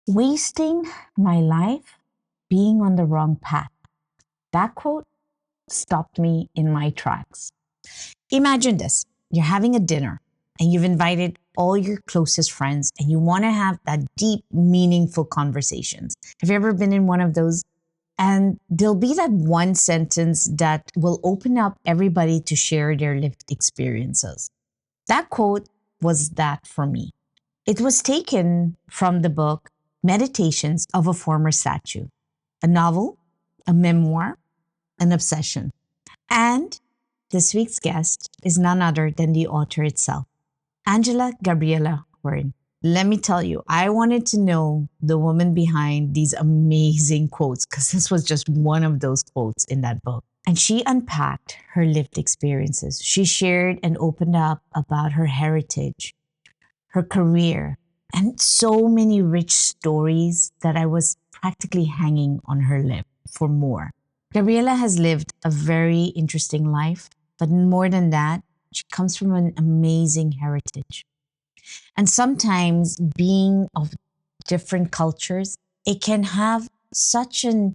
Wasting my life being on the wrong path. That quote stopped me in my tracks. Imagine this. You're having a dinner and you've invited all your closest friends and you want to have that deep, meaningful conversations. Have you ever been in one of those? And there'll be that one sentence that will open up everybody to share their lived experiences. That quote was that for me. It was taken from the book Meditations of a Former Statue, a novel, a memoir, an obsession. And this week's guest is none other than the author itself, Angela Gabriela Warren. Let me tell you, I wanted to know the woman behind these amazing quotes because this was just one of those quotes in that book. And she unpacked her lived experiences. She shared and opened up about her heritage, her career, and so many rich stories that I was practically hanging on her lip for more. Gabriela has lived a very interesting life, but more than that, she comes from an amazing heritage. And sometimes being of different cultures, it can have such a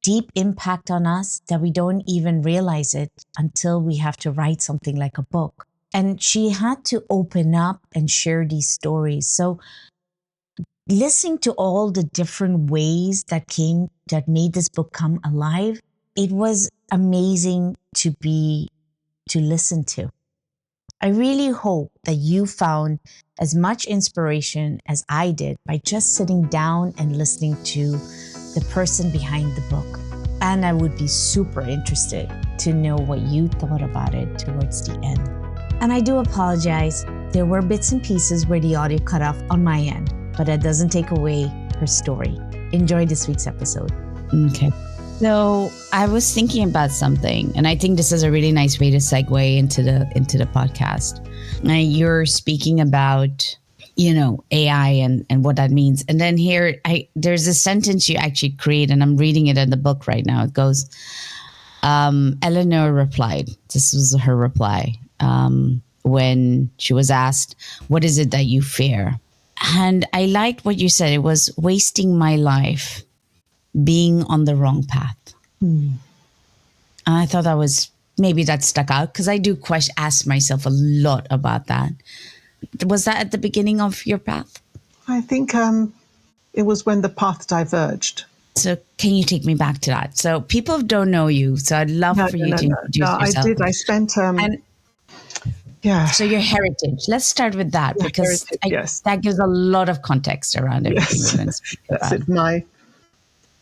deep impact on us that we don't even realize it until we have to write something like a book. And she had to open up and share these stories. So listening to all the different ways that made this book come alive, it was amazing to listen to. I really hope that you found as much inspiration as I did by just sitting down and listening to the person behind the book. And I would be super interested to know what you thought about it towards the end. And I do apologize. There were bits and pieces where the audio cut off on my end, but that doesn't take away her story. Enjoy this week's episode. Okay. So I was thinking about something, and I think this is a really nice way to segue into the podcast. You're speaking about, AI and what that means. And then there's a sentence you actually create, and I'm reading it in the book right now. It goes, Eleanor replied, this was her reply, when she was asked, what is it that you fear? And I liked what you said. It was wasting my life being on the wrong path. And I thought that stuck out because I do ask myself a lot about that. Was that at the beginning of your path? I think it was when the path diverged. So can you take me back to that? So people don't know you, so I'd love for you to introduce yourself. I did. I spent... So your heritage. Let's start with that because that gives a lot of context around everything we're going to speak about.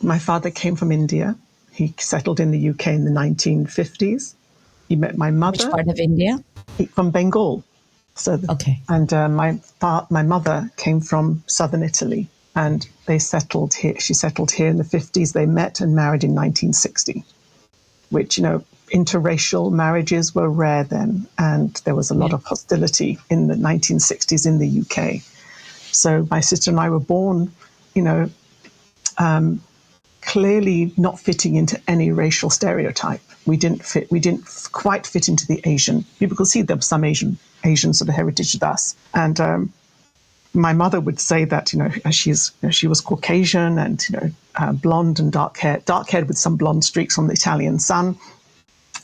My father came from India. He settled in the UK in the 1950s. He met my mother. Which part of India? From Bengal. Okay. And my mother came from southern Italy, and they settled here. She settled here in the 50s. They met and married in 1960, which, interracial marriages were rare then, and there was a lot of hostility in the 1960s in the UK. So my sister and I were born, clearly not fitting into any racial stereotype. We didn't quite fit into the Asian. People could see there was some Asian sort of heritage with us. And my mother would say that, she was Caucasian and, blonde and dark-haired with some blonde streaks from the Italian sun.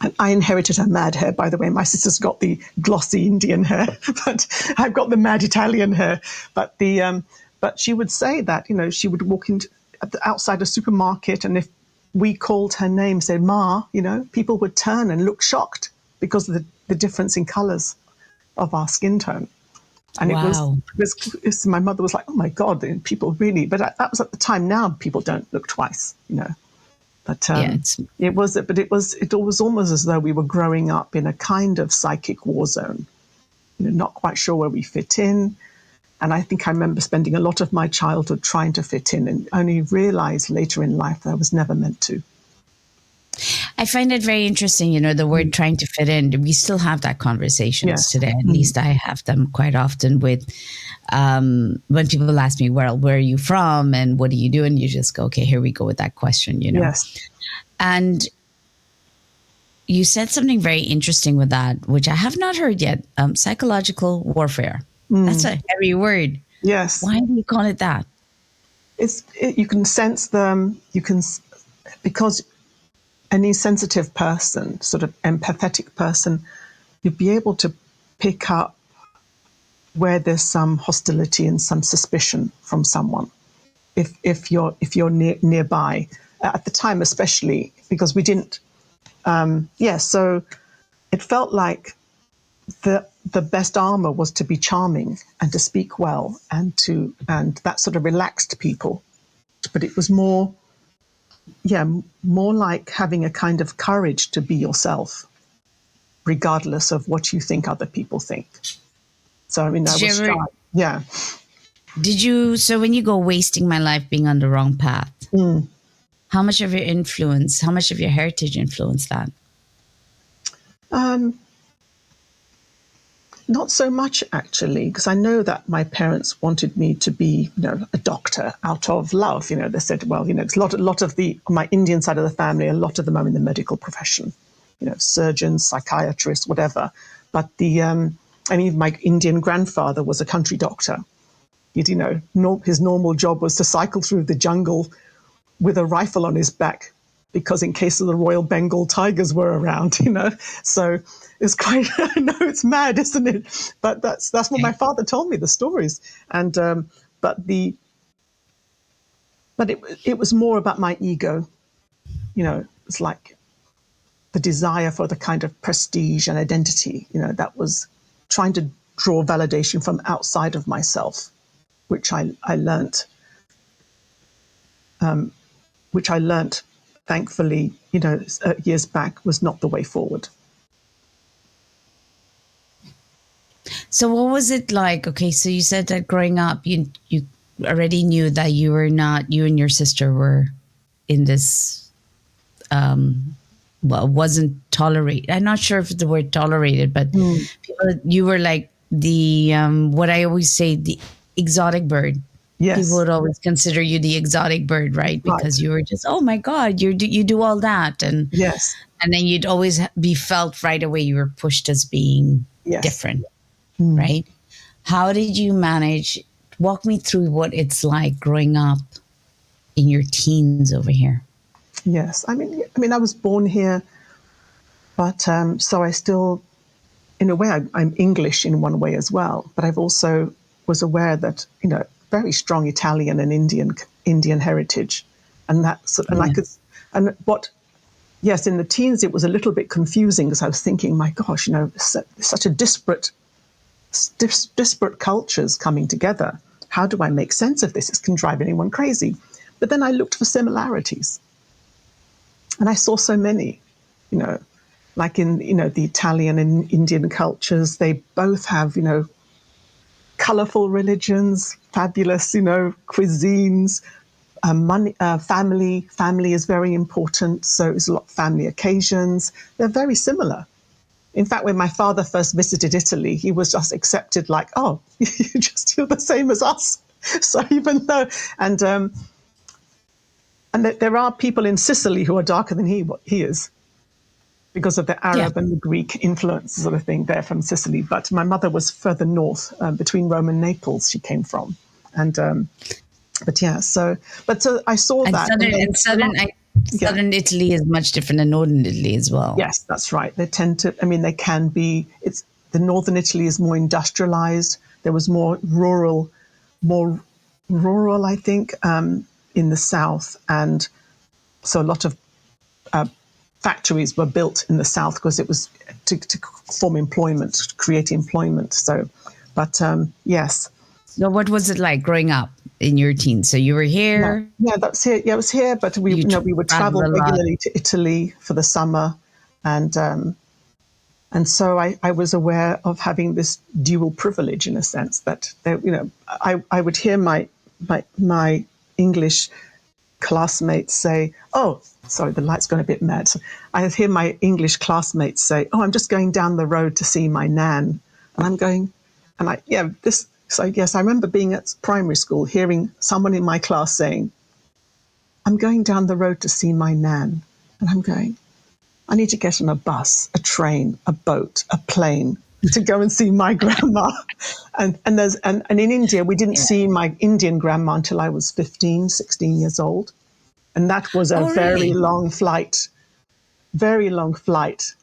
And I inherited her mad hair, by the way. My sister's got the glossy Indian hair, but I've got the mad Italian hair. But she would say that, she would walk outside a supermarket, and if we called her name, said Ma, people would turn and look shocked because of the difference in colours of our skin tone. And it was my mother was like, oh my God, people really, but that was at the time. Now people don't look twice, But it was almost as though we were growing up in a kind of psychic war zone, not quite sure where we fit in. And I think I remember spending a lot of my childhood trying to fit in and only realized later in life that I was never meant to. I find it very interesting, the word trying to fit in. We still have that conversations today. At least I have them quite often with when people ask me, where are you from and what do you do? And you just go, okay, here we go with that question, Yes. And you said something very interesting with that, which I have not heard yet, psychological warfare. That's a heavy word. Yes. Why do you call it that? you can sense them. Because any sensitive person, sort of empathetic person, you'd be able to pick up where there's some hostility and some suspicion from someone. If you're nearby at the time, especially because we didn't. So it felt like the best armor was to be charming and to speak well and that sort of relaxed people. But it was more like having a kind of courage to be yourself, regardless of what you think other people think. So I mean, I was shy. Yeah. So when you go wasting my life being on the wrong path, how much of your heritage influenced that? Not so much, actually, because I know that my parents wanted me to be, a doctor out of love. They said, well, it's a lot of my Indian side of the family, a lot of them are in the medical profession, surgeons, psychiatrists, whatever. But my Indian grandfather was a country doctor. His normal job was to cycle through the jungle with a rifle on his back, because in case of the Royal Bengal tigers were around, So it's quite, I know it's mad, isn't it? But that's what my father told me, the stories. And, but it was more about my ego. It's like the desire for the kind of prestige and identity, that was trying to draw validation from outside of myself, which I learnt. Thankfully, years back, was not the way forward. So what was it like? Okay, so you said that growing up, you already knew that you and your sister were in this, wasn't tolerated. I'm not sure if the word tolerated, but you were like the, what I always say, the exotic bird. Yes. People would always consider you the exotic bird, right? Because you were just, oh my God, you do all that. And yes. And then you'd always be felt right away you were pushed as being different, right? How did you manage? Walk me through what it's like growing up in your teens over here. Yes. I mean, I was born here, but so I still, in a way, I'm English in one way as well. But I've also was aware that, very strong Italian and Indian heritage, and yes, in the teens it was a little bit confusing because I was thinking, my gosh, such a disparate cultures coming together. How do I make sense of this? It can drive anyone crazy. But then I looked for similarities, and I saw so many, like in the Italian and Indian cultures, they both have colorful religions, fabulous, cuisines, money, family is very important. So it's a lot of family occasions. They're very similar. In fact, when my father first visited Italy, he was just accepted like, oh, you're the same as us. So even though, and there are people in Sicily who are darker than he is, because of the Arab and the Greek influence sort of thing there from Sicily. But my mother was further north, between Rome and Naples she came from. And, so I saw and that. Southern Italy is much different than Northern Italy as well. Yes, that's right. They tend to, they can be, the Northern Italy is more industrialized. There was more rural, I think, in the south. And so a lot of, factories were built in the south because it was to form employment, to create employment. So, but yes. So what was it like growing up in your teens? So you were here? Yeah, that's here. Yeah, I was here, but we would travel regularly to Italy for the summer, and so I was aware of having this dual privilege in a sense that I would hear my English classmates say, "Oh, sorry, the light's gone a bit mad." So I hear my English classmates say, "Oh, I'm just going down the road to see my nan," and I'm going, So yes, I remember being at primary school, hearing someone in my class saying, "I'm going down the road to see my nan," and I'm going, I need to get on a bus, a train, a boat, a plane. to go and see my grandma. And in India, we didn't see my Indian grandma until I was 15, 16 years old. And that was a very long flight. Very long flight.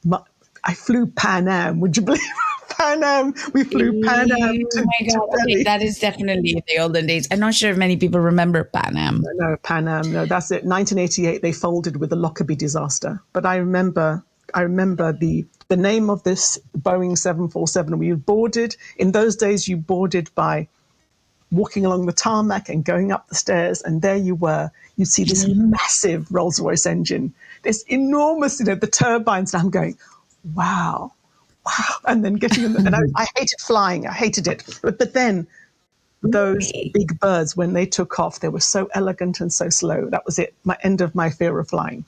I flew Pan Am. Would you believe Pan Am? We flew Pan Am to Delhi. Okay, that is definitely in the olden days. I'm not sure if many people remember Pan Am. No, Pan Am. No, that's it. 1988, they folded with the Lockerbie disaster. But I remember the name of this Boeing 747. We boarded. In those days, you boarded by walking along the tarmac and going up the stairs, and there you were. You see this massive Rolls-Royce engine, this enormous, the turbines, and I'm going, wow. And then getting in, and I hated flying. I hated it. But then those big birds, when they took off, they were so elegant and so slow. That was it. My end of my fear of flying,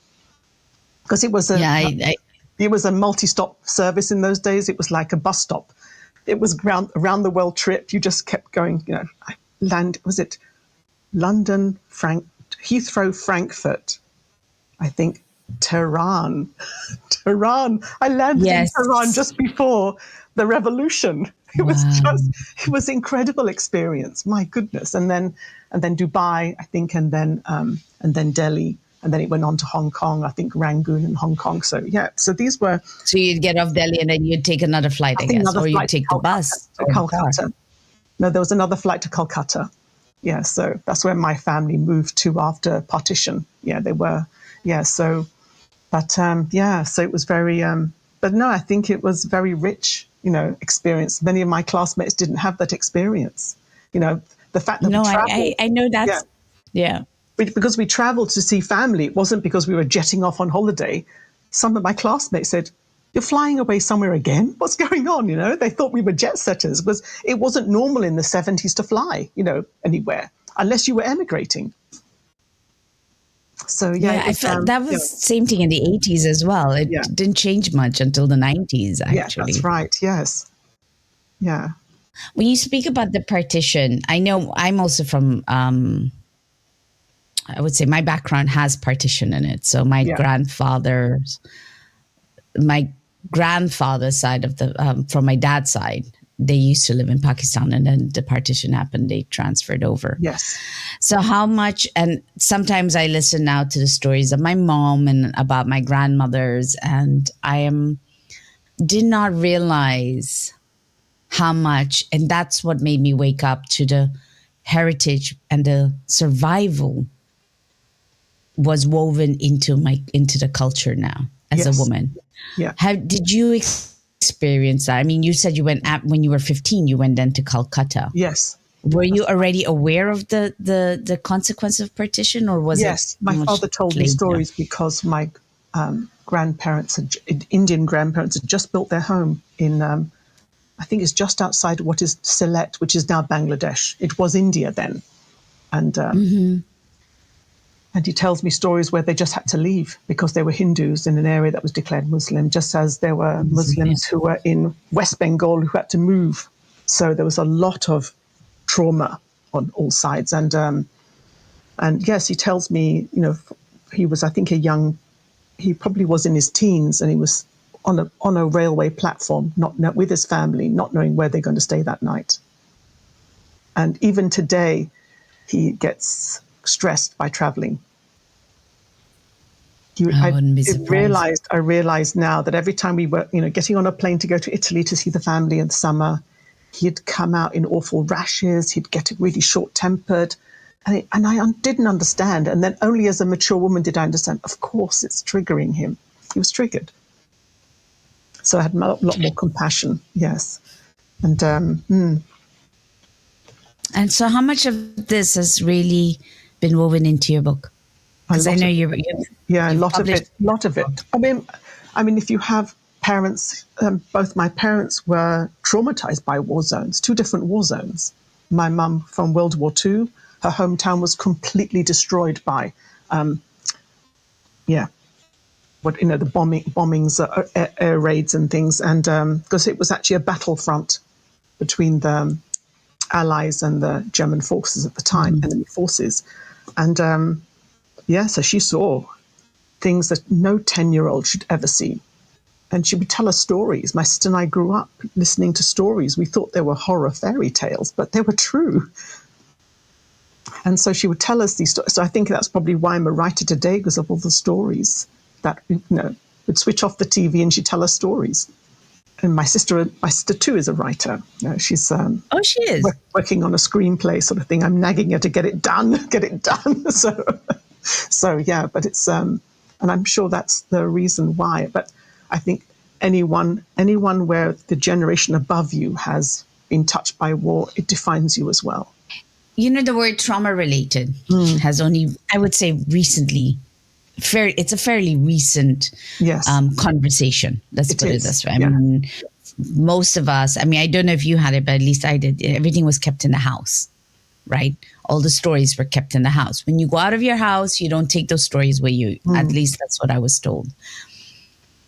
because it was it was a multi-stop service in those days. It was like a bus stop. It was around the world trip. You just kept going. Was it London, Heathrow, Frankfurt, I think Tehran. I landed in Tehran just before the revolution. It was incredible experience. My goodness. And then Dubai, I think, and then Delhi. And then it went on to Hong Kong, I think Rangoon and Hong Kong. So, so these were... So you'd get off Delhi and then you'd take another flight, I guess, or you'd take the bus. To Calcutta. No, there was another flight to Calcutta. Yeah, so that's where my family moved to after partition. Yeah, they were. Yeah, so... But, so it was very... but no, I think it was very rich, experience. Many of my classmates didn't have that experience. The fact that we traveled... I know that's... Yeah. Because we traveled to see family, it wasn't because we were jetting off on holiday. Some of my classmates said, "You're flying away somewhere again? What's going on?" They thought we were jet setters, because it wasn't normal in the 70s to fly, anywhere, unless you were emigrating. So, I felt that was same thing in the 80s as well. It didn't change much until the 90s, actually. Yeah, that's right. Yes. Yeah. When you speak about the partition, I know I'm also from... I would say my background has partition in it. So my grandfather's side of the, from my dad's side, they used to live in Pakistan, and then the partition happened, they transferred over. Yes. So how much, and sometimes I listen now to the stories of my mom and about my grandmothers, and did not realize how much, and that's what made me wake up to the heritage and the survival was woven into the culture now as a woman. Yeah. How did you experience that? I mean, you said you went when you were 15, you went then to Calcutta. Yes. Were you already aware of the consequence of partition, or was it? Yes, my father told me stories because my Indian grandparents had just built their home in, I think it's just outside what is Sylhet, which is now Bangladesh. It was India then. And and he tells me stories where they just had to leave because they were Hindus in an area that was declared Muslim, just as there were Muslims who were in West Bengal who had to move. So there was a lot of trauma on all sides. And yes, he tells me, he was, I think, he probably was in his teens, and he was on a railway platform, not with his family, not knowing where they're going to stay that night. And even today, he gets stressed by traveling. I realized now that every time we were, getting on a plane to go to Italy to see the family in the summer, he'd come out in awful rashes. He'd get really short-tempered, and I didn't understand. And then only as a mature woman did I understand. Of course, it's triggering him. He was triggered. So I had a lot more compassion. Yes, and so how much of this has really been woven into your book? Because I know a lot of it. I mean, if you have parents, both my parents were traumatized by war zones, 2 different war zones. My mum from World War II, her hometown was completely destroyed by, the bombings, air raids and things, and because it was actually a battlefront between the Allies and the German forces at the time, enemy forces. And so she saw things that no 10-year-old should ever see. and she would tell us stories. My sister and I grew up listening to stories. We thought they were horror fairy tales, but they were true. And so she would tell us these stories. So I think that's probably why I'm a writer today, because of all the stories that, would switch off the TV and she'd tell us stories. And my sister too is a writer. She's she is working on a screenplay sort of thing. I'm nagging her to get it done. So yeah, but it's and I'm sure that's the reason why. But I think anyone where the generation above you has been touched by war, it defines you as well. The word trauma related has only, I would say, recently. It's a fairly recent conversation. Let's put it this way. Yeah. I mean, most of us, I don't know if you had it, but at least I did. Everything was kept in the house, right? All the stories were kept in the house. When you go out of your house, you don't take those stories with you. At least that's what I was told.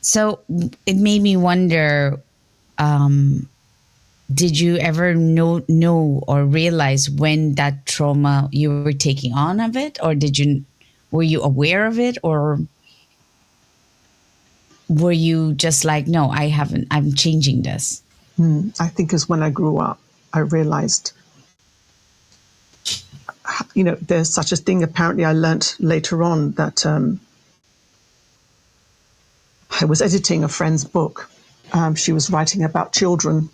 So it made me wonder, did you ever know or realize when that trauma you were taking on of it? Or were you aware of it? Or were you just like, no, I'm changing this? I think as when I grew up, I realized, there's such a thing. Apparently I learnt later on that I was editing a friend's book. She was writing about children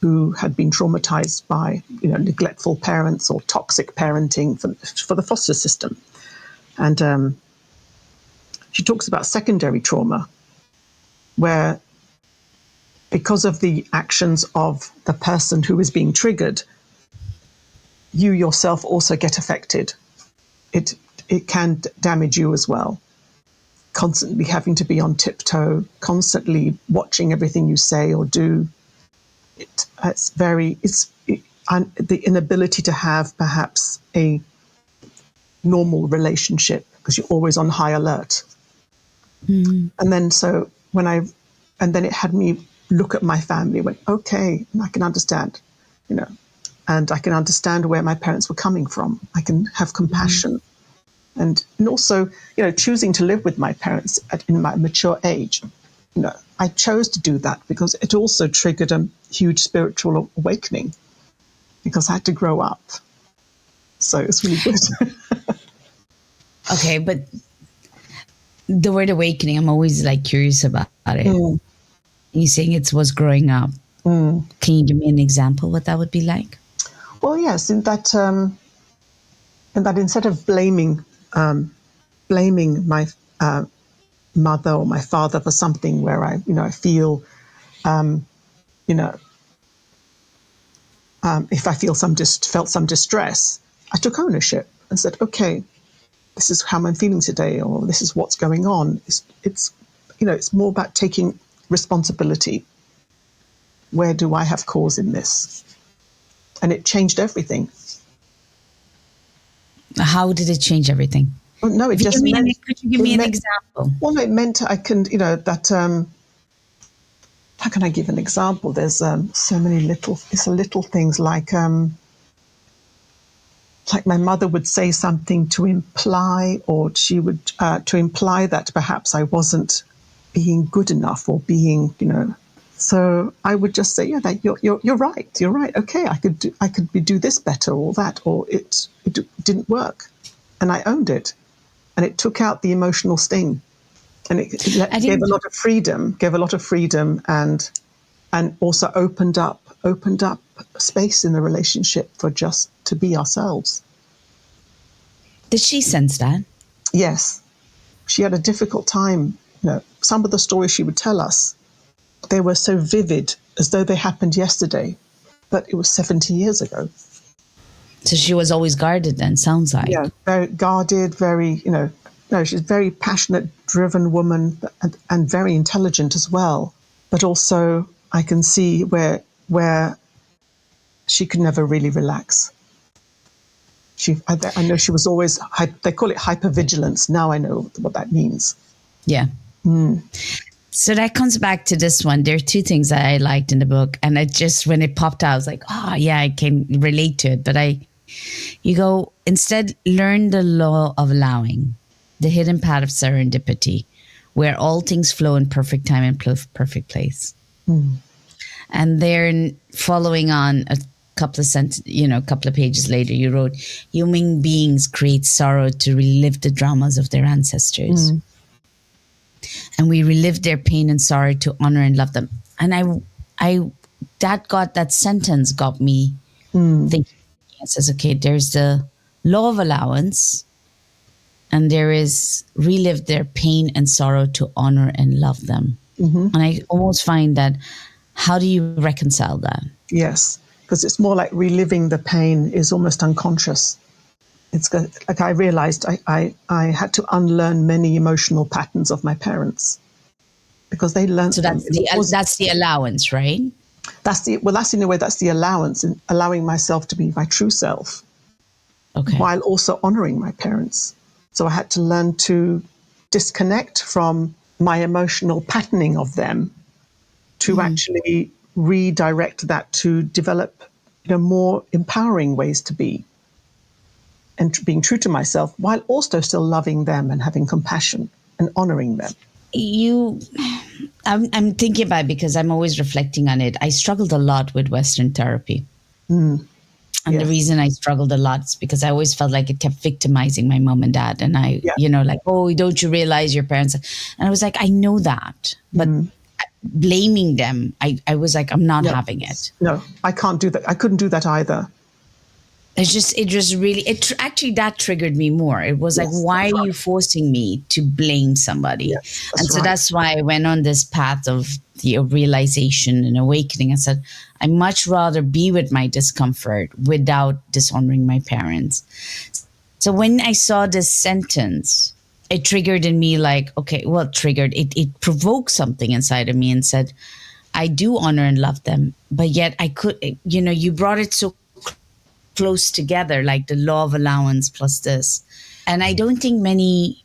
who had been traumatized by, neglectful parents or toxic parenting for the foster system. And she talks about secondary trauma, where because of the actions of the person who is being triggered, you yourself also get affected. It can damage you as well. Constantly having to be on tiptoe, constantly watching everything you say or do. The inability to have perhaps a normal relationship because you're always on high alert. And then it had me look at my family, went, okay, I can understand, and I can understand where my parents were coming from. I can have compassion. And also, choosing to live with my parents in my mature age, I chose to do that because it also triggered a huge spiritual awakening because I had to grow up. So it's really good. Okay, but the word awakening, I'm always curious about it. You're saying it was growing up. Can you give me an example what that would be like? Well, yes, in that instead of blaming my mother or my father for something where I feel, if I felt some distress, I took ownership and said, okay, this is how I'm feeling today, or this is what's going on. It's more about taking responsibility. Where do I have cause in this? And it changed everything. How did it change everything? Well, no, it just meant... Could you give me an example? Well, no, it meant I can, how can I give an example? There's so many little things like my mother would say something to imply, or she would, to imply that perhaps I wasn't being good enough or being, So I would just say, yeah, you're right. You're right. Okay, I could do this better or that, or it didn't work, and I owned it, and it took out the emotional sting, and it gave a lot of freedom, and also opened up space in the relationship for just to be ourselves. Did she sense that? Yes, she had a difficult time. Some of the stories she would tell us, they were so vivid, as though they happened yesterday, but it was 70 years ago. So she was always guarded then, sounds like. Yeah, very guarded, very, she's a very passionate, driven woman and very intelligent as well. But also I can see where she could never really relax. I know she was always, they call it hypervigilance. Now I know what that means. Yeah. So that comes back to this one. There are two things that I liked in the book. And when it popped out, I was like, I can relate to it. But you go, instead, learn the law of allowing, the hidden path of serendipity, where all things flow in perfect time and perfect place. And then following on a couple of pages later, you wrote, human beings create sorrow to relive the dramas of their ancestors. And we relive their pain and sorrow to honor and love them. And that sentence got me thinking. It says, okay, there's the law of allowance, and there is relive their pain and sorrow to honor and love them. And I almost find that, how do you reconcile that? Yes, because it's more like reliving the pain is almost unconscious. It's like I realized I had to unlearn many emotional patterns of my parents because they learned. So that's the allowance, right? That's in a way, that's the allowance, in allowing myself to be my true self, while also honoring my parents. So I had to learn to disconnect from my emotional patterning of them to actually redirect that to develop, more empowering ways to be and being true to myself while also still loving them and having compassion and honoring them. I'm thinking about it because I'm always reflecting on it. I struggled a lot with Western therapy. And the reason I struggled a lot is because I always felt like it kept victimizing my mom and dad. And oh, don't you realize your parents? And I was like, I know that. But blaming them, I was like, I'm not having it. No, I can't do that. I couldn't do that either. That triggered me more. It was like, why are you forcing me to blame somebody? Yes, That's why I went on this path of the realization and awakening. I said, I much rather be with my discomfort without dishonoring my parents. So when I saw this sentence, it triggered in me it provoked something inside of me and said, I do honor and love them, but yet I could, you brought it so close together, like the law of allowance plus this. And I don't think many,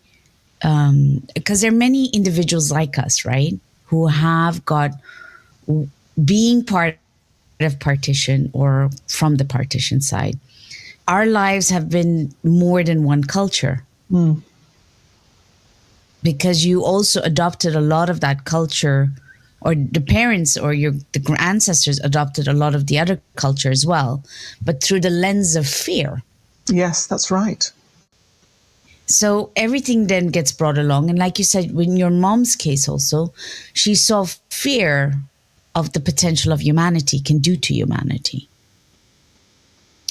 because there are many individuals like us, right, who have got being part of Partition or from the Partition side. Our lives have been more than one culture. Because you also adopted a lot of that culture, or the parents or the ancestors adopted a lot of the other culture as well, but through the lens of fear. Yes, that's right. So everything then gets brought along. And like you said, in your mom's case also, she saw fear of the potential of humanity can do to humanity.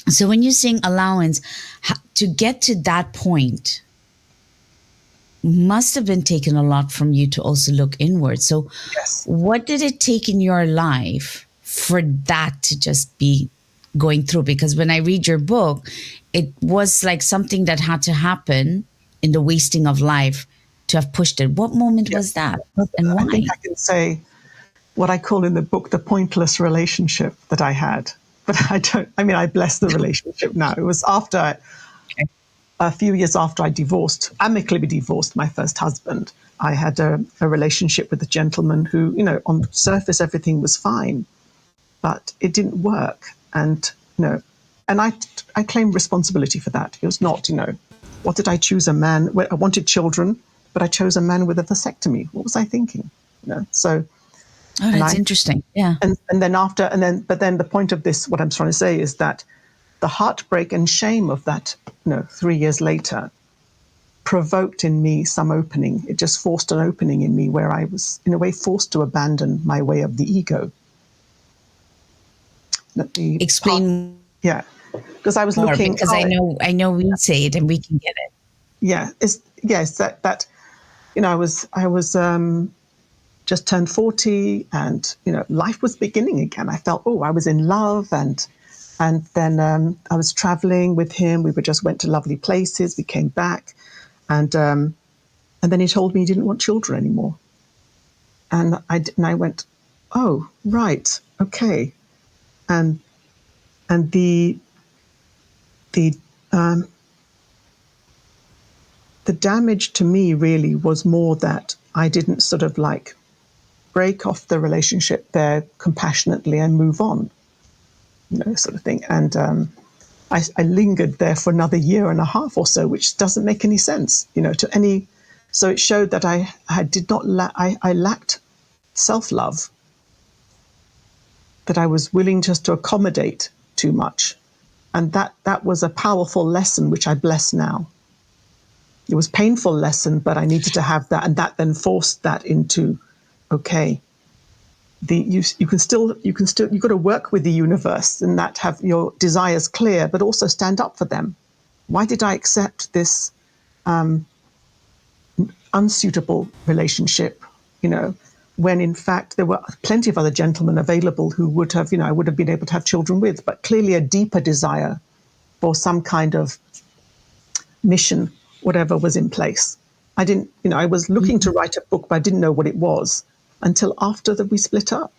So when you're saying allowance, to get to that point must have been taken a lot from you to also look inward. So what did it take in your life for that to just be going through? Because when I read your book, it was like something that had to happen in the wasting of life to have pushed it. What moment was that and why? I think I can say what I call in the book the pointless relationship that I had. But I bless the relationship now. It was after a few years after I amicably divorced my first husband. I had a relationship with a gentleman who, on the surface, everything was fine, but it didn't work. And, and I claim responsibility for that. It was not, what did I choose a man? Well, I wanted children, but I chose a man with a vasectomy. What was I thinking? So. Oh, that's interesting. Yeah. But then the point of this, what I'm trying to say is that the heartbreak and shame of that, 3 years later, provoked in me some opening. It just forced an opening in me where I was, in a way, forced to abandon my way of the ego. Explain. Because I was more, looking. Because I know we say it and we can get it. Yeah, it's that I was just turned 40, and life was beginning again. I felt I was in love, and then I was traveling with him. We just went to lovely places. We came back, and then he told me he didn't want children anymore. And I went, oh right, okay, and the damage to me really was more that I didn't sort of like break off the relationship there compassionately and move on, sort of thing. And I lingered there for another year and a half or so, which doesn't make any sense, to So it showed that I did not I lacked self-love, that I was willing just to accommodate too much. And that was a powerful lesson, which I bless now. It was a painful lesson, but I needed to have that. And that then forced that into, okay, you've got to work with the universe and that have your desires clear, but also stand up for them. Why did I accept this unsuitable relationship, when in fact there were plenty of other gentlemen available who would have, I would have been able to have children with, but clearly a deeper desire for some kind of mission, whatever was in place. I didn't, I was looking to write a book, but I didn't know what it was until after that we split up.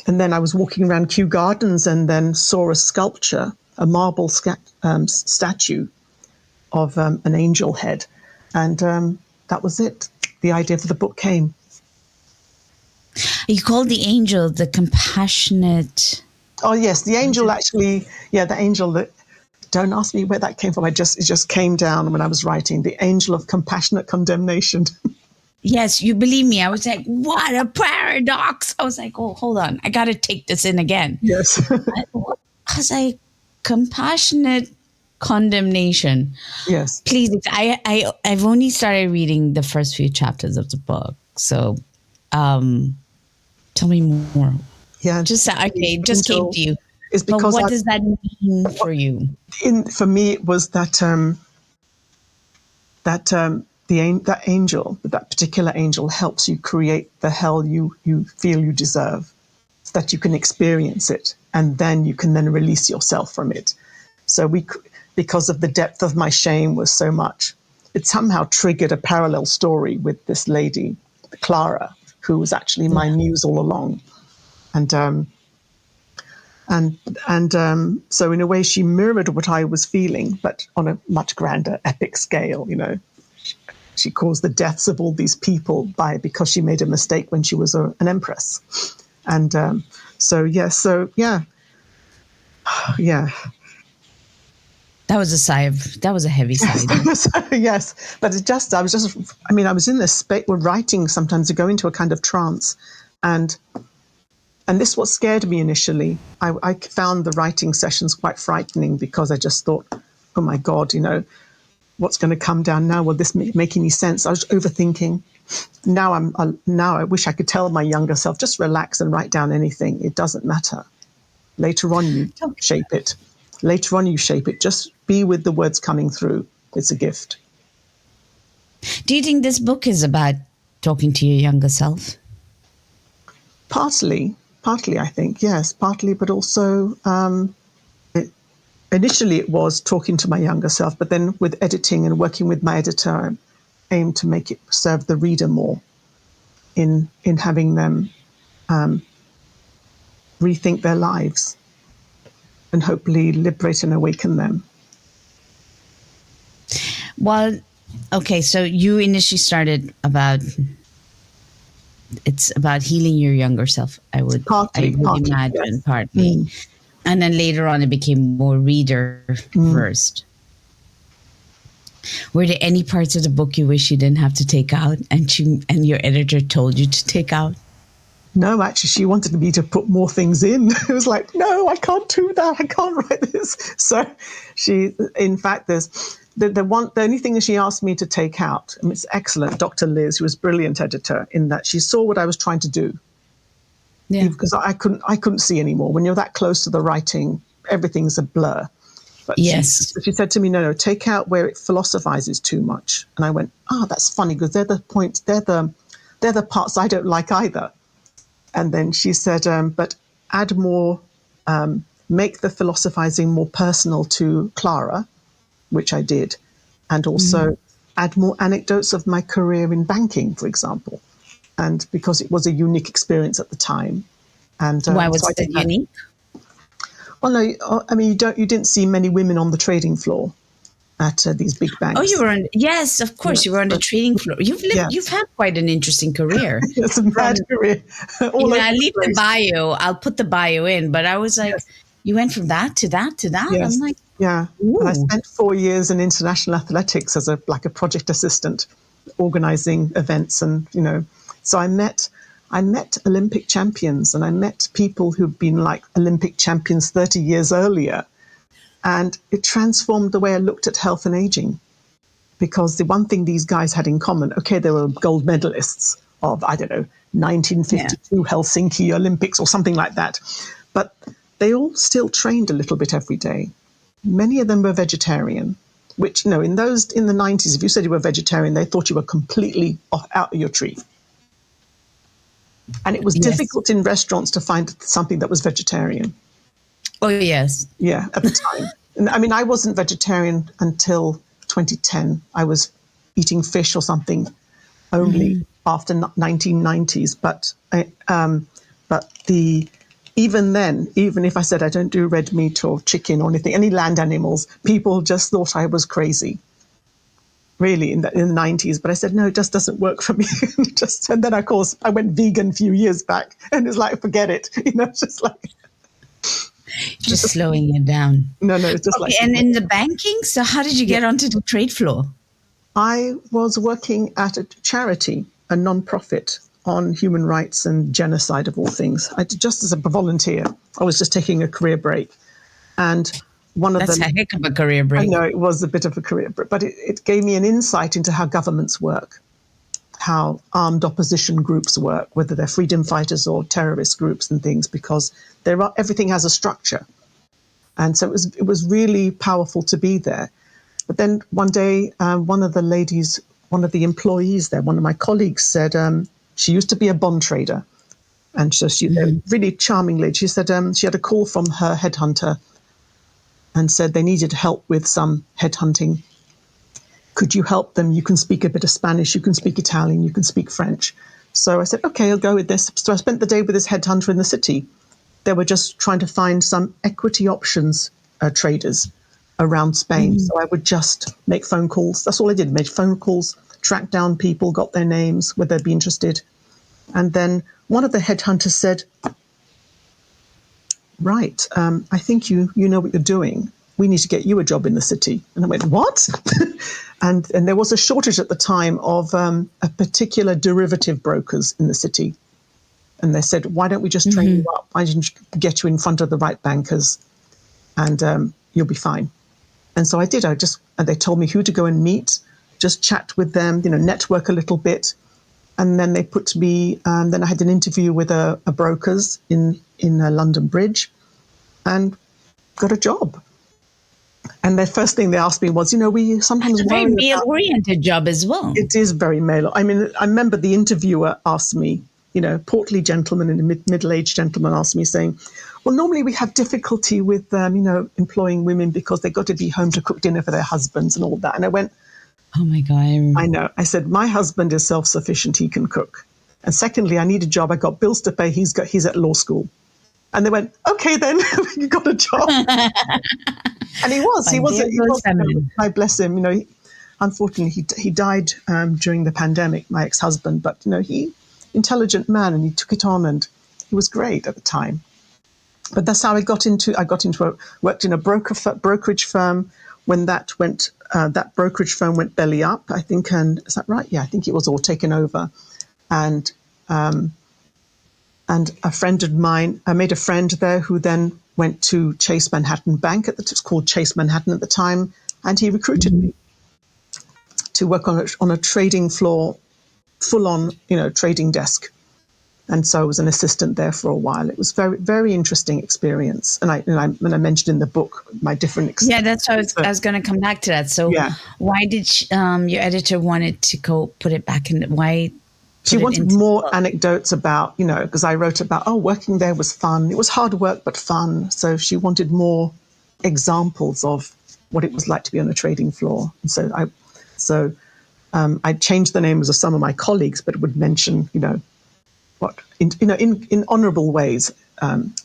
And then I was walking around Kew Gardens and then saw a sculpture, a marble statue of an angel head. And that was it. The idea for the book came. You called the angel the compassionate. Oh, yes. The angel actually, the angel that, don't ask me where that came from. It just came down when I was writing. The angel of compassionate condemnation. Yes, you believe me. I was like, what a paradox. I was like, oh, hold on. I got to take this in again. Yes. I was like, compassionate condemnation. Yes. Please, I've only started reading the first few chapters of the book. So tell me more. Yeah. Just came to you. Is because but what does that mean for you? For me, it was that that angel, that particular angel, helps you create the hell you feel you deserve, so that you can experience it, and then you can then release yourself from it. So because of the depth of my shame was so much, it somehow triggered a parallel story with this lady, Clara, who was actually my muse all along, and so in a way she mirrored what I was feeling, but on a much grander, epic scale. She caused the deaths of all these people because she made a mistake when she was an empress, and yeah. That was a heavy sigh. Yes, but I was in this space where writing sometimes to go into a kind of trance, and this is what scared me initially. I found the writing sessions quite frightening because I just thought, oh my God, what's going to come down now? Will this make any sense? I was overthinking. Now I wish I could tell my younger self, just relax and write down anything. It doesn't matter. Later on, you shape it. Just be with the words coming through. It's a gift. Do you think this book is about talking to your younger self? Partly, I think, yes, partly, but also initially it was talking to my younger self, but then with editing and working with my editor, I aimed to make it serve the reader more in having them rethink their lives and hopefully liberate and awaken them. Well, okay, so you initially started it's about healing your younger self, I would imagine, yes. Partly. And then later on, it became more reader first. Were there any parts of the book you wish you didn't have to take out and your editor told you to take out? No, actually, she wanted me to put more things in. It was like, no, I can't do that. I can't write this. So in fact, there's the only thing that she asked me to take out, and it's excellent, Dr. Liz, who was a brilliant editor, in that she saw what I was trying to do. Yeah. Because I couldn't see anymore. When you're that close to the writing, everything's a blur. But yes. She said to me, no, take out where it philosophizes too much. And I went, that's funny, because they're the points, they're the parts I don't like either. And then she said, but add more, make the philosophizing more personal to Clara, which I did, and also add more anecdotes of my career in banking, for example, and because it was a unique experience at the time. And why was it unique? Well, no, I mean you didn't see many women on the trading floor at these big banks. Oh, you were on? Yes, of course, you were on the trading floor. You've had quite an interesting career. It's a mad career. I'll leave the bio. I'll put the bio in, but I was like, you went from that to that to that. Yes. I'm like, Yeah. Ooh. And I spent 4 years in international athletics as a project assistant, organizing events. And, so I met Olympic champions, and I met people who'd been like Olympic champions 30 years earlier. And it transformed the way I looked at health and aging. Because the one thing these guys had in common, okay, they were gold medalists of, 1952 Helsinki Olympics or something like that. But they all still trained a little bit every day. Many of them were vegetarian, which, in the 90s, if you said you were vegetarian, they thought you were completely out of your tree. And it was difficult in restaurants to find something that was vegetarian. Oh, yes. Yeah, at the time. And I mean, I wasn't vegetarian until 2010. I was eating fish or something only after 1990s. But even then, even if I said I don't do red meat or chicken or anything, any land animals, people just thought I was crazy. Really, in the 90s. But I said, no, it just doesn't work for me. And then, of course, I went vegan a few years back, and it's like, forget it. It's just like... Just slowing it down. No, it's just like... And in the banking, so how did you get onto the trade floor? I was working at a charity, a non-profit, on human rights and genocide of all things. Just as a volunteer, I was just taking a career break. And That's a heck of a career break. I know, it was a bit of a career break, but it gave me an insight into how governments work, how armed opposition groups work, whether they're freedom fighters or terrorist groups and things, because everything has a structure. And so it was really powerful to be there. But then one day, one of the employees there, one of my colleagues said, she used to be a bond trader. And so a really charming lady. She said she had a call from her headhunter and said they needed help with some headhunting. Could you help them? You can speak a bit of Spanish, you can speak Italian, you can speak French. So I said, okay, I'll go with this. So I spent the day with this headhunter in the city. They were just trying to find some equity options traders around Spain. So I would just make phone calls. That's all I did, made phone calls, tracked down people, got their names, whether they'd be interested. And then one of the headhunters said, right, I think you know what you're doing. We need to get you a job in the city. And I went, what? and there was a shortage at the time of a particular derivative brokers in the city. And they said, why don't we just train you up? Why didn't you get you in front of the right bankers? And you'll be fine. And so I did. They told me who to go and meet, just chat with them, network a little bit. And then they put me, then I had an interview with a brokers in London Bridge and got a job. And the first thing they asked me was, we sometimes It's a very male-oriented job as well. It is very male. I mean, I remember the interviewer asked me, portly gentleman and a middle-aged gentleman asked me saying, well, normally we have difficulty with, employing women because they've got to be home to cook dinner for their husbands and all that. And I went, oh my God. I know. I said, my husband is self-sufficient. He can cook. And secondly, I need a job. I got bills to pay. He's at law school. And they went, okay, then you got a job. And he was. I bless him. Unfortunately, he died during the pandemic, my ex-husband. But, intelligent man, and he took it on, and he was great at the time. But that's how I worked in a brokerage firm. When that brokerage firm went belly up, I think, and is that right? Yeah, I think it was all taken over. And a friend of mine, I made a friend there who then went to Chase Manhattan Bank. It was called Chase Manhattan at the time. And he recruited me to work on a trading floor, full on, trading desk. And so I was an assistant there for a while. It was very, very interesting experience. And I mentioned in the book my different experiences. Yeah, that's what I was going to come back to that. So why did your editor wanted to go put it back in? Why? She wanted more anecdotes about, because I wrote about, working there was fun. It was hard work, but fun. So she wanted more examples of what it was like to be on a trading floor. And so I changed the names of some of my colleagues, but would mention, what in honourable ways,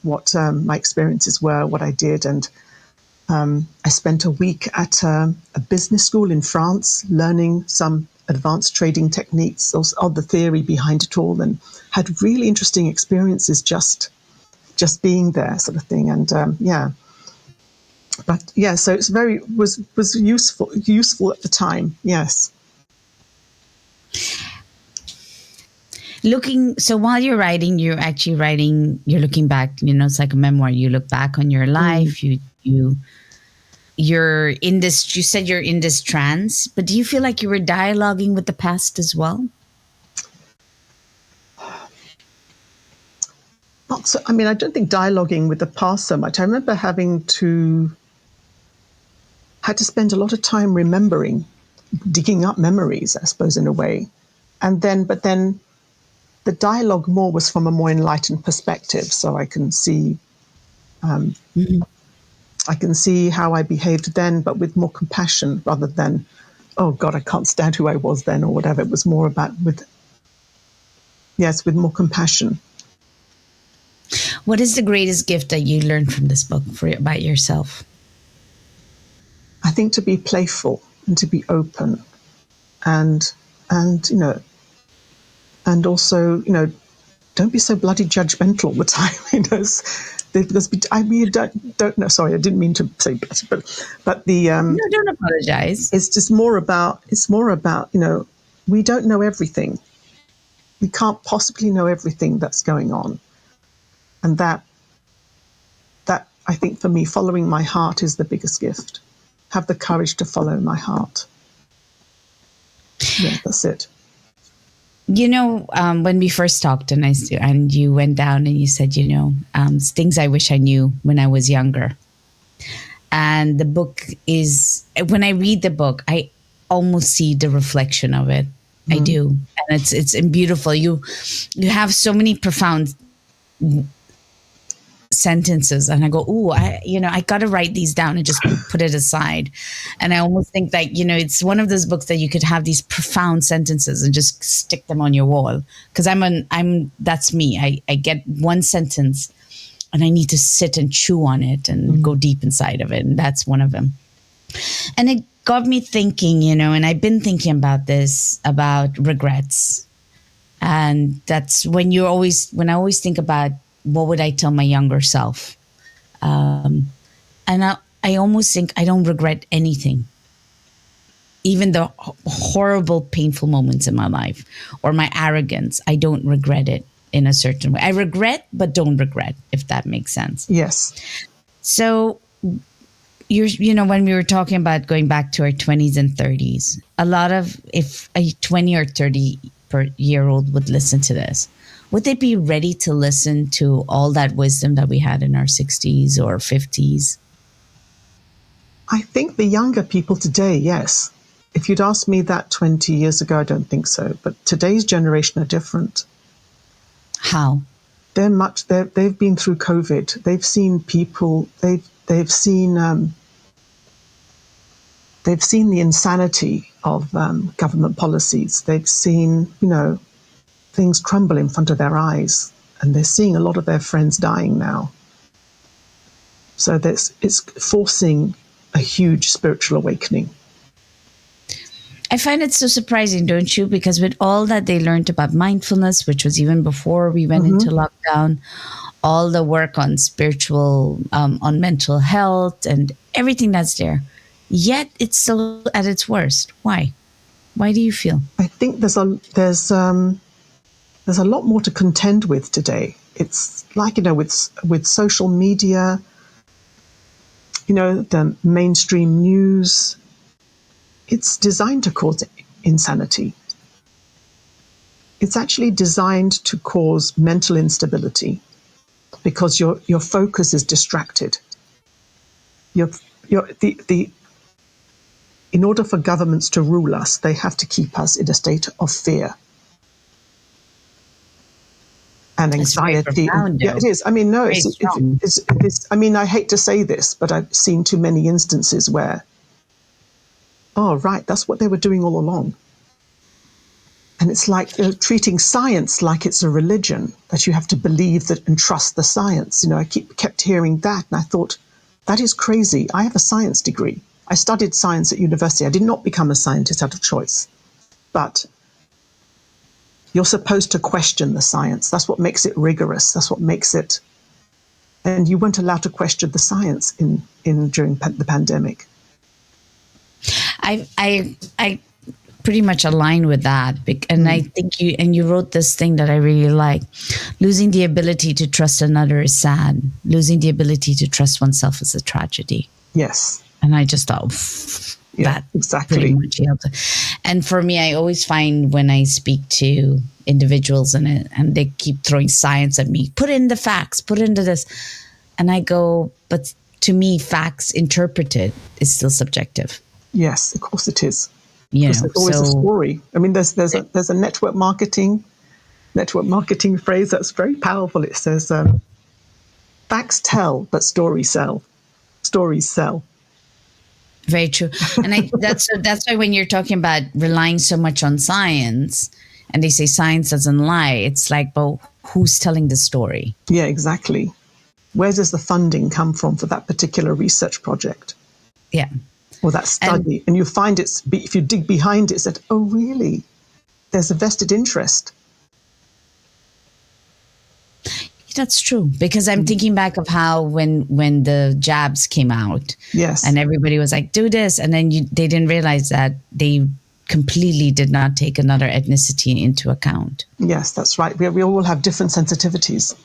what my experiences were, what I did. And I spent a week at a business school in France learning some advanced trading techniques of the theory behind it all, and had really interesting experiences just being there, sort of thing. And But yeah, so it's was useful at the time. Yes. So while you're writing, you're looking back, it's like a memoir. You look back on your life, you're in this, you said you're in this trance, but do you feel like you were dialoguing with the past as well? Not so, I mean, I don't think dialoguing with the past so much. I remember had to spend a lot of time remembering, digging up memories, I suppose, in a way. But then the dialogue more was from a more enlightened perspective. So I can see, I can see how I behaved then, but with more compassion rather than, oh God, I can't stand who I was then or whatever. It was more about with more compassion. What is the greatest gift that you learned from this book about yourself? I think to be playful and to be open, and and also, don't be so bloody judgmental all the time. Because I mean, don't know. Sorry, I didn't mean to say bloody, but the No, don't apologize. It's just more about we don't know everything. We can't possibly know everything that's going on, and that I think for me, following my heart is the biggest gift. Have the courage to follow my heart. Yeah, that's it. When we first talked and you went down and you said, things I wish I knew when I was younger. And the book is, when I read the book, I almost see the reflection of it. I do. And it's beautiful. You have so many profound sentences, and I go, ooh, I got to write these down and just put it aside. And I almost think that, it's one of those books that you could have these profound sentences and just stick them on your wall. Because that's me. I get one sentence and I need to sit and chew on it and go deep inside of it. And that's one of them. And it got me thinking, and I've been thinking about this, about regrets. And that's when I always think about, what would I tell my younger self? And I almost think I don't regret anything. Even the horrible, painful moments in my life or my arrogance, I don't regret it in a certain way. I regret, but don't regret, if that makes sense. Yes. So, when we were talking about going back to our 20s and 30s, a lot of, if a 20 or 30-year-old would listen to this, would they be ready to listen to all that wisdom that we had in our 60s or 50s? I think the younger people today, yes. If you'd asked me that 20 years ago, I don't think so. But today's generation are different. How? They've been through COVID. They've seen people. They've seen the insanity of government policies. They've seen things crumble in front of their eyes, and they're seeing a lot of their friends dying now. So it's forcing a huge spiritual awakening. I find it so surprising, don't you? Because with all that they learned about mindfulness, which was even before we went into lockdown, all the work on spiritual, on mental health and everything that's there, yet it's still at its worst. Why? Why do you feel? I think there's a lot more to contend with today. It's like, with social media, the mainstream news, it's designed to cause insanity. It's actually designed to cause mental instability because your focus is distracted. In order for governments to rule us, they have to keep us in a state of fear and anxiety. Yeah, it is. I mean, no, it's I mean, I hate to say this, but I've seen too many instances where, oh, right, that's what they were doing all along. And it's like treating science like it's a religion, that you have to believe that and trust the science. I kept hearing that, and I thought, that is crazy. I have a science degree. I studied science at university. I did not become a scientist out of choice. But you're supposed to question the science. That's what makes it rigorous. That's what makes it and you weren't allowed to question the science during the pandemic. I pretty much align with that, and I think you wrote this thing that I really like. Losing the ability to trust another is sad. Losing the ability to trust oneself is a tragedy. Yes. And I just thought, that exactly. Pretty much helped. And for me, I always find when I speak to individuals and they keep throwing science at me, put in the facts, put into this. And I go, but to me, facts interpreted is still subjective. Yes, of course it is. There's always a story. I mean, there's a network marketing phrase that's very powerful. It says, facts tell, but stories sell. Stories sell. Very true. And that's why when you're talking about relying so much on science, and they say science doesn't lie, it's like, but who's telling the story? Yeah, exactly. Where does the funding come from for that particular research project? Yeah. Or that study? And you find if you dig behind it, it's that, oh, really? There's a vested interest. That's true, because I'm thinking back of how when the jabs came out, yes, and everybody was like, do this, and then they didn't realize that they completely did not take another ethnicity into account. Yes, that's right. We all have different sensitivities.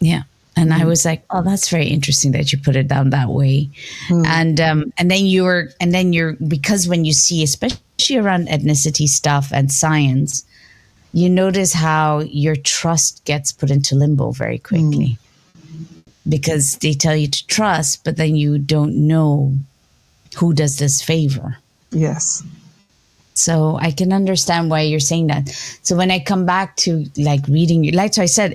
Yeah. And I was like, oh, that's very interesting that you put it down that way. And then you're because when you see, especially around ethnicity stuff and science, you notice how your trust gets put into limbo very quickly, because they tell you to trust, but then you don't know who does this favor. Yes. So I can understand why you're saying that. So when I come back to like reading, like so I said,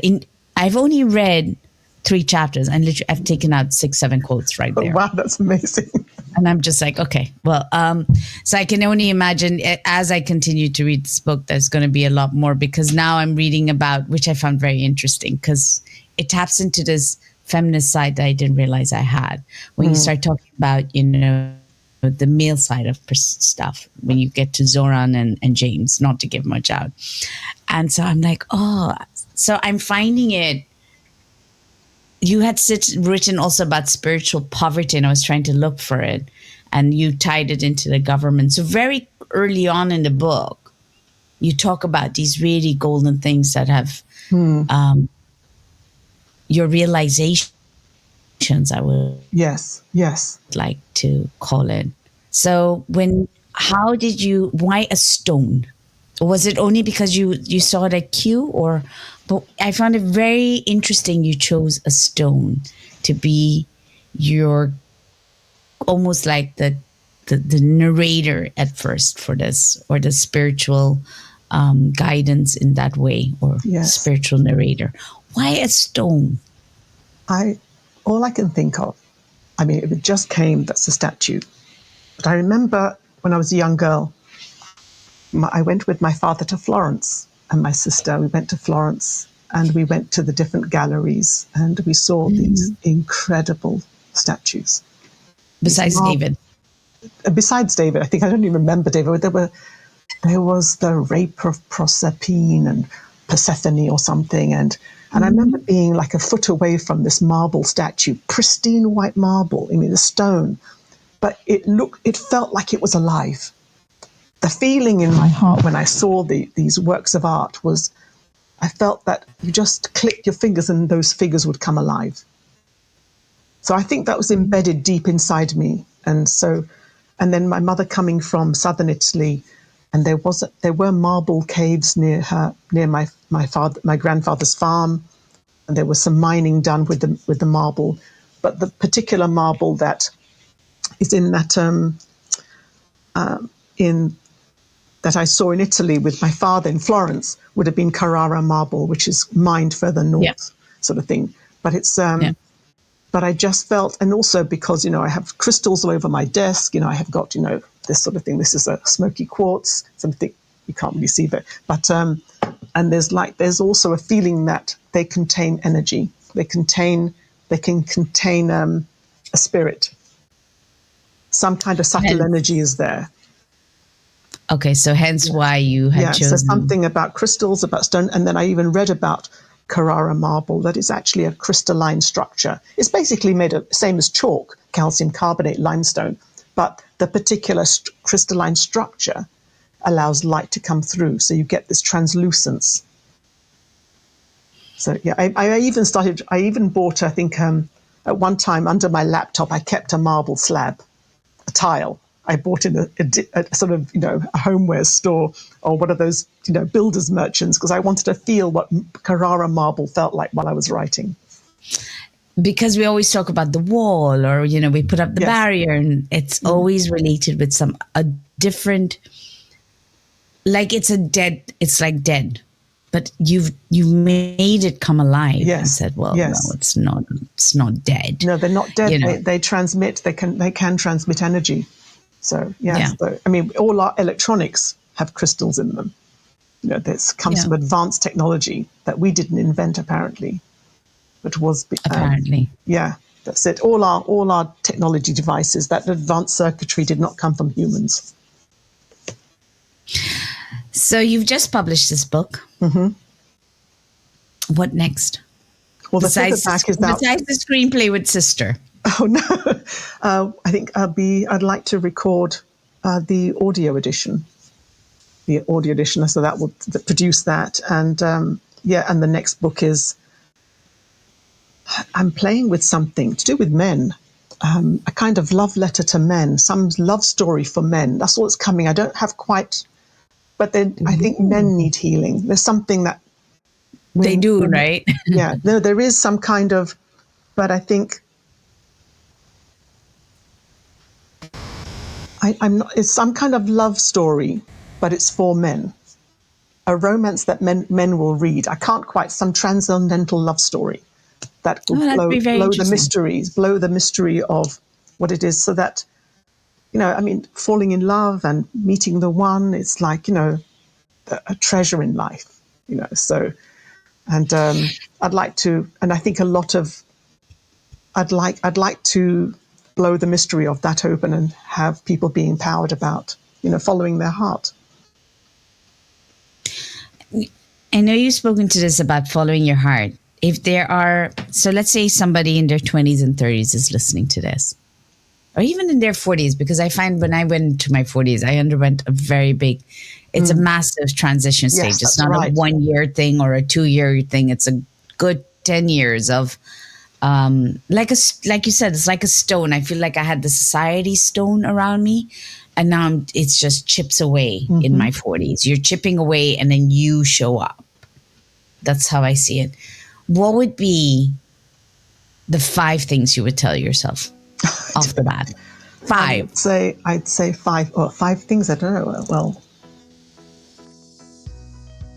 I've only read 3 chapters, and literally I've taken out 6-7 quotes right there. Oh, wow, that's amazing. And I'm just like, okay, well, so I can only imagine as I continue to read this book, there's going to be a lot more, because now I'm reading about, which I found very interesting, because it taps into this feminist side that I didn't realize I had. When you start talking about, the male side of stuff, when you get to Zoran and James, not to give much out. And so I'm like, oh, so I'm finding it. You had written also about spiritual poverty, and I was trying to look for it, and you tied it into the government. So very early on in the book, you talk about these really golden things that have your realizations, I would yes like to call it. So why a stone? Was it only because you saw it at Q, or? But I found it very interesting you chose a stone to be your, almost like the narrator at first for this, or the spiritual guidance in that way, or spiritual narrator. Why a stone? All I can think of, I mean, it just came, that's a statue. But I remember when I was a young girl, I went with my father to Florence, and my sister, we went to Florence, and we went to the different galleries, and we saw these incredible statues. Besides David? Besides David, I think I don't even remember David. There was the Rape of Proserpine and Persephone or something, and I remember being like a foot away from this marble statue, pristine white marble. I mean, the stone, but it felt like it was alive. The feeling in my heart when I saw these works of art was, I felt that you just click your fingers and those figures would come alive. So I think that was embedded deep inside me. And then my mother coming from southern Italy, and there were marble caves near my grandfather's farm, and there was some mining done with the marble. But the particular marble that is in that that I saw in Italy with my father in Florence would have been Carrara marble, which is mined further north, sort of thing. But it's, but I just felt, and also because, I have crystals all over my desk, I have got, this sort of thing. This is a smoky quartz, something you can't really see there. But, and there's also a feeling that they contain energy. They can contain a spirit. Some kind of subtle energy is there. Okay, so hence why you had chosen. So something about crystals, about stone, and then I even read about Carrara marble that is actually a crystalline structure. It's basically made of same as chalk, calcium carbonate, limestone, but the particular crystalline structure allows light to come through, so you get this translucence. So yeah, I even bought, I think, at one time under my laptop, I kept a marble slab, a tile. I bought in a sort of, a homeware store or one of those, builders merchants, because I wanted to feel what Carrara marble felt like while I was writing. Because we always talk about the wall, or, we put up the Yes. barrier, and it's always related with a different, like it's like dead. But you've made it come alive. Yes. And said, well, Yes. no, it's not dead. No, they're not dead. They transmit. They can transmit energy. So yes, Yeah. So, I mean, all our electronics have crystals in them. This comes from advanced technology that we didn't invent, apparently, but was Apparently. Yeah, that's it. All our technology devices, that advanced circuitry, did not come from humans. So you've just published this book. Mm-hmm. What next? Well, besides the screenplay with Sister. Oh no! I think I'd like to record the audio edition. So that will produce that, and and the next book is. I'm playing with something to do with men, a kind of love letter to men, some love story for men. That's all that's coming. I don't have quite, but then I think men need healing. There's something that they do, right? Yeah, no, there is some kind of, but I think. I'm not. It's some kind of love story, but it's for men. A romance that men will read. I can't quite. Some transcendental love story that will blow the mystery of what it is, so that falling in love and meeting the one. It's like a treasure in life. So, and I'd like to, and I think a lot of. I'd like to blow the mystery of that open and have people be empowered about, following their heart. I know you've spoken to this about following your heart. If there are, so let's say somebody in their 20s and 30s is listening to this, or even in their 40s, because I find when I went into my 40s, I underwent a very big, it's a massive transition stage. Yes, it's not right. a 1 year thing or a 2 year thing. It's a good 10 years of, like you said, it's like a stone. I feel like I had the society stone around me, and now it's just chips away in my 40s. You're chipping away, and then you show up. That's how I see it. What would be the 5 things you would tell yourself off the bat? 5. I'd say 5 or 5 things. I don't know. Well,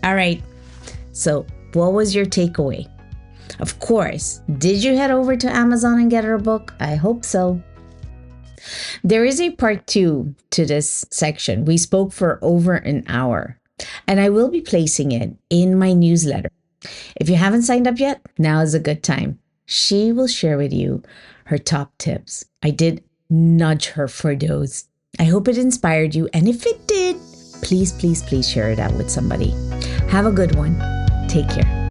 All right. So, what was your takeaway? Of course, did you head over to Amazon and get her book? I hope so. There is a part 2 to this section. We spoke for over an hour, and I will be placing it in my newsletter. If you haven't signed up yet, now is a good time. She will share with you her top tips. I did nudge her for those. I hope it inspired you, and if it did, please, please, please share it out with somebody. Have a good one. Take care.